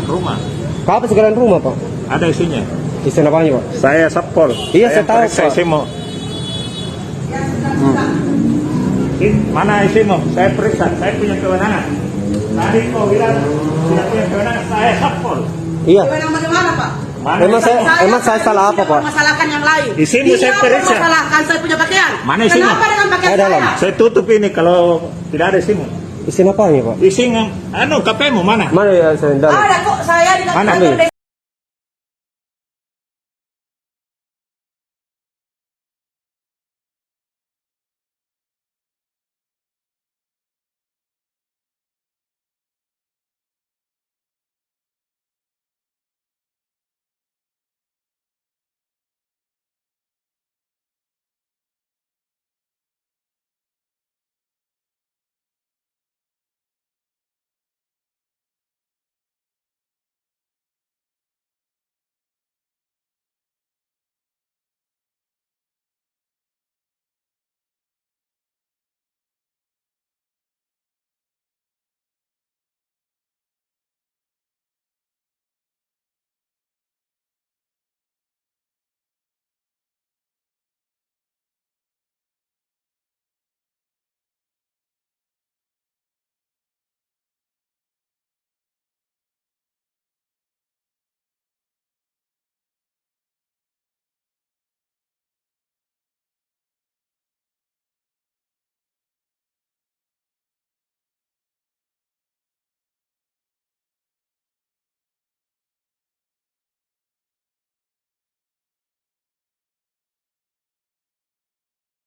Rumah. Kau apa segala rumah, Pak? Ada isinya. Isi apanya, Pak? Saya Satpol. Iya, saya tahu, Pak. Isimu. Mana isimu? Saya periksa. Saya punya kewenangan. Tadi kau bilang tidak punya kewenangan. Saya Satpol. Iya. Kewenangan bagaimana, Pak? Emang saya salah apa, Pak? Masalahkan yang lain. Isimu saya periksa. Masalahkan saya punya pakaian. Mana isimu? Kenapa dengan pakaian Saya dalam. saya? Saya tutup ini kalau tidak ada isimu. Isi apanya, Pak? Isinya, KP-mu mana? Mana ya saya dalam? Ada kok saya di Mana? kantor.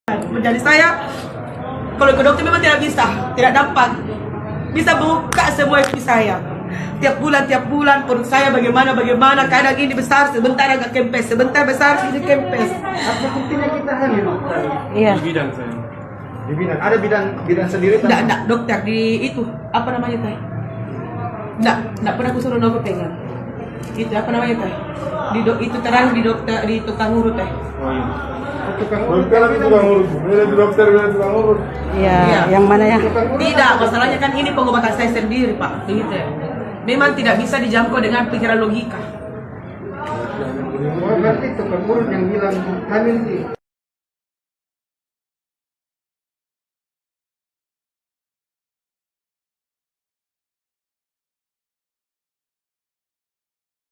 Menjadi saya, kalau ke dokter memang tidak bisa, tidak dapat bisa buka semua isi saya. Tiap bulan perut saya bagaimana, kadang ini besar, sebentar agak kempes, sebentar besar, ini kempes. Apa buktinya kita hamil? Iya. Di bidang saya. Di bidang, ada bidang sendiri? Enggak, dokter di itu, apa namanya teh? Enggak pernah aku suruh nopo pegang. Itu apa namanya teh? Itu terang di dokter, di tukang urut teh. Oh iya. Tukang urut, tukang urut. Di dokter bilang tukang urut. Iya, yang mana ya? Tidak, masalahnya kan ini pengobatan saya sendiri, Pak. Begitu ya. Memang tidak bisa dijangkau dengan pikiran logika. Berarti tukang urut yang bilang hamil